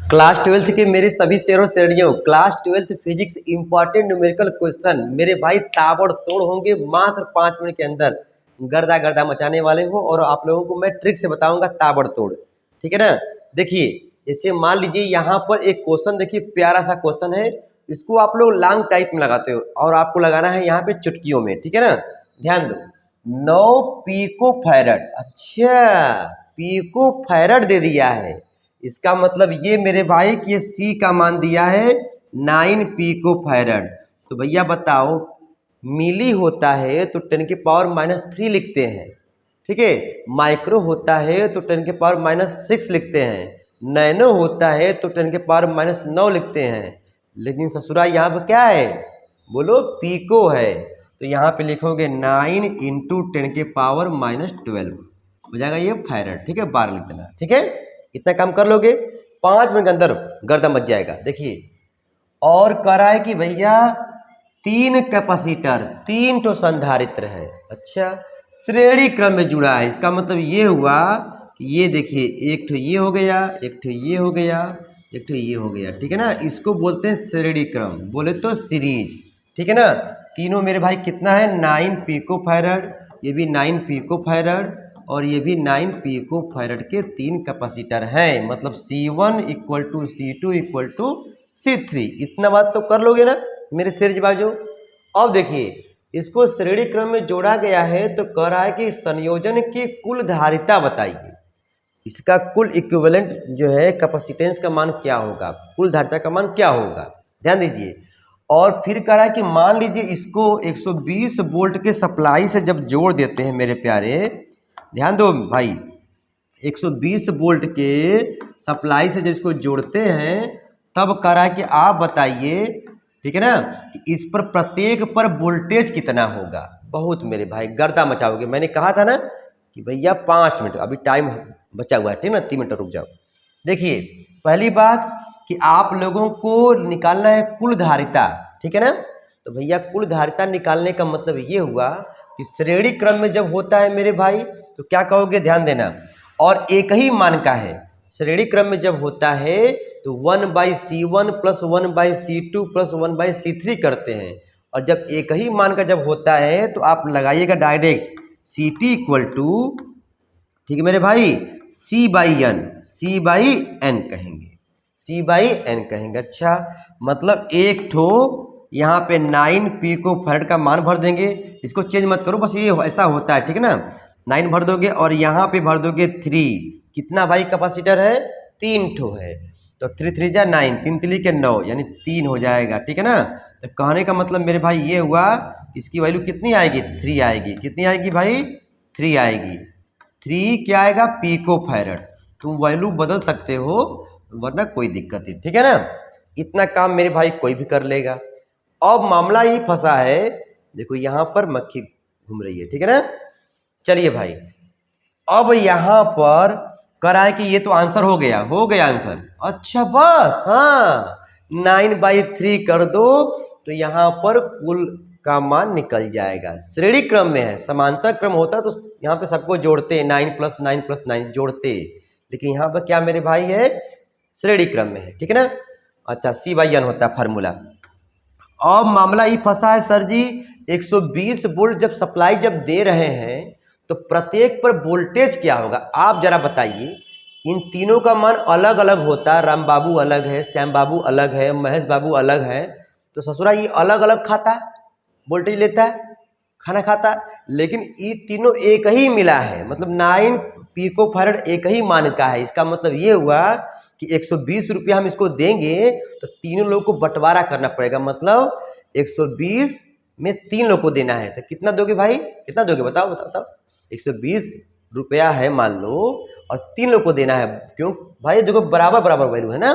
Class 12th के मेरे सभी शेरों शेरड़ियों, class 12th physics important numerical question मेरे भाई ताबड़तोड़ होंगे मात्र 5 मिनट के अंदर। गर्दा गर्दा मचाने वाले हो और आप लोगों को मैं ट्रिक से बताऊंगा ताबड़तोड़, ठीक है ना। देखिए, जैसे मान लीजिए यहाँ पर एक क्वेश्चन, देखिए प्यारा सा क्वेश्चन है। इसको आप लोग लॉन्ग टाइप में लगाते हो और आपको लगाना है यहाँ पे चुटकियों में, ठीक है ना। ध्यान दो, 9 पीको फैरड। अच्छा, पीको फैरड दे दिया है, इसका मतलब ये मेरे भाई कि ये सी का मान दिया है 9 पीको फैरड। तो भैया बताओ, मिली होता है तो 10⁻³ लिखते हैं, ठीक है। माइक्रो होता है तो 10⁻⁻6 लिखते हैं। नैनो होता है तो 10⁻⁻9 लिखते हैं। लेकिन ससुरा यहाँ पर क्या है, बोलो, पीको है। तो यहाँ पे लिखोगे 9 × 10⁻12 हो जाएगा ये फैरड, ठीक है। 12 लिख देना, ठीक है। इतना काम कर लोगे 5 मिनट के अंदर गर्दा मच जाएगा। देखिए, और कह रहा है कि भैया 3 कैपेसिटर 3 तो संधारित्र है। अच्छा, श्रेणी क्रम में जुड़ा है, इसका मतलब ये हुआ कि ये देखिए, एक ठो ये हो गया, एक ठो ये हो गया, एक ठो ये हो गया, ठीक है ना। इसको बोलते हैं श्रेणी क्रम, बोले तो सीरीज, ठीक है ना। तीनों मेरे भाई कितना है, 9 पीको फैरड, ये भी 9 पीको फैरड और ये भी 9 पीको फैरड के 3 कैपेसिटर हैं। मतलब C1 = C2 = C3। इतना बात तो कर लोगे ना मेरे शेर बाजू। अब देखिए, इसको श्रेणी क्रम में जोड़ा गया है तो कह रहा है कि संयोजन की कुल धारिता बताइए। इसका कुल इक्विवेलेंट जो है कैपेसिटेंस का मान क्या होगा, कुल धारिता का मान क्या होगा, ध्यान दीजिए। और फिर कह रहा है कि मान लीजिए इसको 120 वोल्ट के सप्लाई से जब जोड़ देते हैं मेरे प्यारे, ध्यान दो भाई, 120 वोल्ट के सप्लाई से जब इसको जोड़ते हैं तब कह रहा है कि आप बताइए, ठीक है ना, कि इस पर प्रत्येक पर वोल्टेज कितना होगा। बहुत मेरे भाई गर्दा मचाओगे। मैंने कहा था ना कि भैया 5 मिनट अभी टाइम बचा हुआ है, ठीक है ना, 3 मिनट रुक जाओ। देखिए, पहली बात कि आप लोगों को निकालना है कुल धारिता, ठीक है ना। तो भैया कुल धारिता निकालने का मतलब ये हुआ कि श्रेणी क्रम में जब होता है मेरे भाई तो क्या कहोगे, ध्यान देना, और एक ही मान का है। श्रेणी क्रम में जब होता है तो 1/C1 + 1/C2 + 1/C3 करते हैं। और जब एक ही मान का जब होता है तो आप लगाइएगा डायरेक्ट CT = ठीक है मेरे भाई, C/n, C/n कहेंगे, C/n कहेंगे। अच्छा, मतलब एक ठो यहाँ पे 9 पीको फैरड का मान भर देंगे, इसको चेंज मत करो, बस ये ऐसा होता है, ठीक है ना। 9 भर दोगे और यहाँ पे भर दोगे 3। कितना भाई कैपेसिटर है, 3 ठो है। तो 3 3 जा 9, 3 3 के 9, यानी 3 हो जाएगा, ठीक है ना। तो कहने का मतलब मेरे भाई ये हुआ, इसकी वैल्यू कितनी आएगी, 3 आएगी। कितनी आएगी भाई, 3 आएगी। 3 क्या आएगा, पीको फैरड। तुम वैल्यू बदल सकते हो वरना कोई दिक्कत नहीं, ठीक है ना। इतना काम मेरे भाई कोई भी कर लेगा। अब मामला ही फंसा है, देखो यहाँ पर मक्खी घूम रही है, ठीक है ना। चलिए भाई, अब यहाँ पर कह रहा है कि ये तो आंसर हो गया, हो गया आंसर। अच्छा बस, हाँ, 9/3 कर दो तो यहाँ पर कुल का मान निकल जाएगा। श्रेणी क्रम में है, समांतर क्रम होता तो यहाँ पे सबको जोड़ते, 9 + 9 + 9 जोड़ते, लेकिन यहाँ पर क्या मेरे भाई है, श्रेणी क्रम में है, ठीक है ना। अच्छा, C/n होता है फार्मूला। अब मामला ही फंसा है सर जी, 120 वोल्ट जब सप्लाई जब दे रहे हैं तो प्रत्येक पर वोल्टेज क्या होगा, आप जरा बताइए। इन तीनों का मान अलग अलग होता है, राम बाबू अलग है, श्याम बाबू अलग है, महेश बाबू अलग है। तो ससुरा ये अलग अलग खाता है, वोल्टेज लेता है, खाना खाता है, लेकिन ये तीनों एक ही मिला है। मतलब 9 पीको फैरड एक ही मान का है। इसका मतलब ये हुआ कि 120 रुपया हम इसको देंगे तो तीनों लोग को बंटवारा करना पड़ेगा। मतलब 120 में 3 लोग को देना है, तो कितना दोगे भाई, कितना दोगे, बताओ बताओ बताओ। 120 रुपया है मान लो और 3 लोग को देना है, क्यों भाई, देखो बराबर बराबर वैल्यू है ना।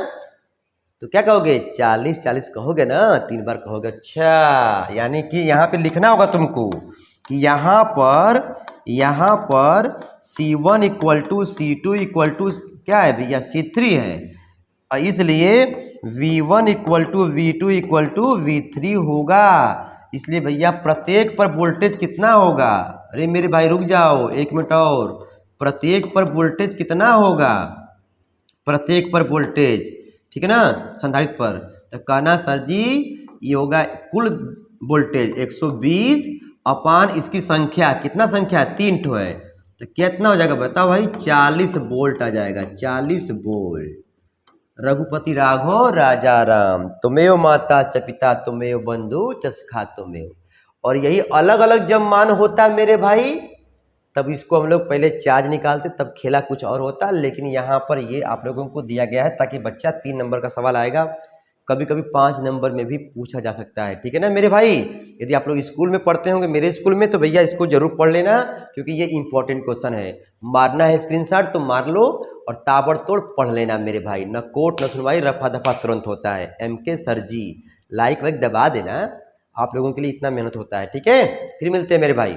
तो क्या कहोगे, 40 40 कहोगे ना, 3 बार कहोगे। अच्छा, यानी कि यहाँ पे लिखना होगा तुमको कि यहाँ पर C1 = C2 = क्या है भैया, C3 है, और इसलिए V1 = V2 = V3 होगा। इसलिए भैया प्रत्येक पर वोल्टेज कितना होगा, अरे मेरे भाई रुक जाओ 1 मिनट और, प्रत्येक पर वोल्टेज कितना होगा, प्रत्येक पर वोल्टेज ठीक है ना, संधारित्र पर। तो कहना सर जी ये होगा कुल वोल्टेज 120 अपान इसकी संख्या, कितना संख्या 3 ठो है, तो कितना हो जाएगा बताओ भाई, 40 वोल्ट आ जाएगा, 40 वोल्ट। रघुपति राघव राजा राम, तुमेव माता च पिता तुमेव बंधु च सखा तुमेव। और यही अलग अलग जब मान होता है मेरे भाई, तब इसको हम लोग पहले चार्ज निकालते, तब खेला कुछ और होता। लेकिन यहाँ पर ये आप लोगों को दिया गया है ताकि बच्चा 3 नंबर का सवाल आएगा, कभी कभी 5 नंबर में भी पूछा जा सकता है, ठीक है ना मेरे भाई। यदि आप लोग स्कूल में पढ़ते होंगे मेरे स्कूल में, तो भैया इसको जरूर पढ़ लेना, क्योंकि ये इंपॉर्टेंट क्वेश्चन है। मारना है स्क्रीनशॉट तो मार लो, और ताबड़तोड़ पढ़ लेना मेरे भाई, न कोट न सुनवाई, रफा दफा तुरंत होता है। MK सर जी लाइक वाइक दबा देना, आप लोगों के लिए इतना मेहनत होता है, ठीक है। फिर मिलते हैं मेरे भाई।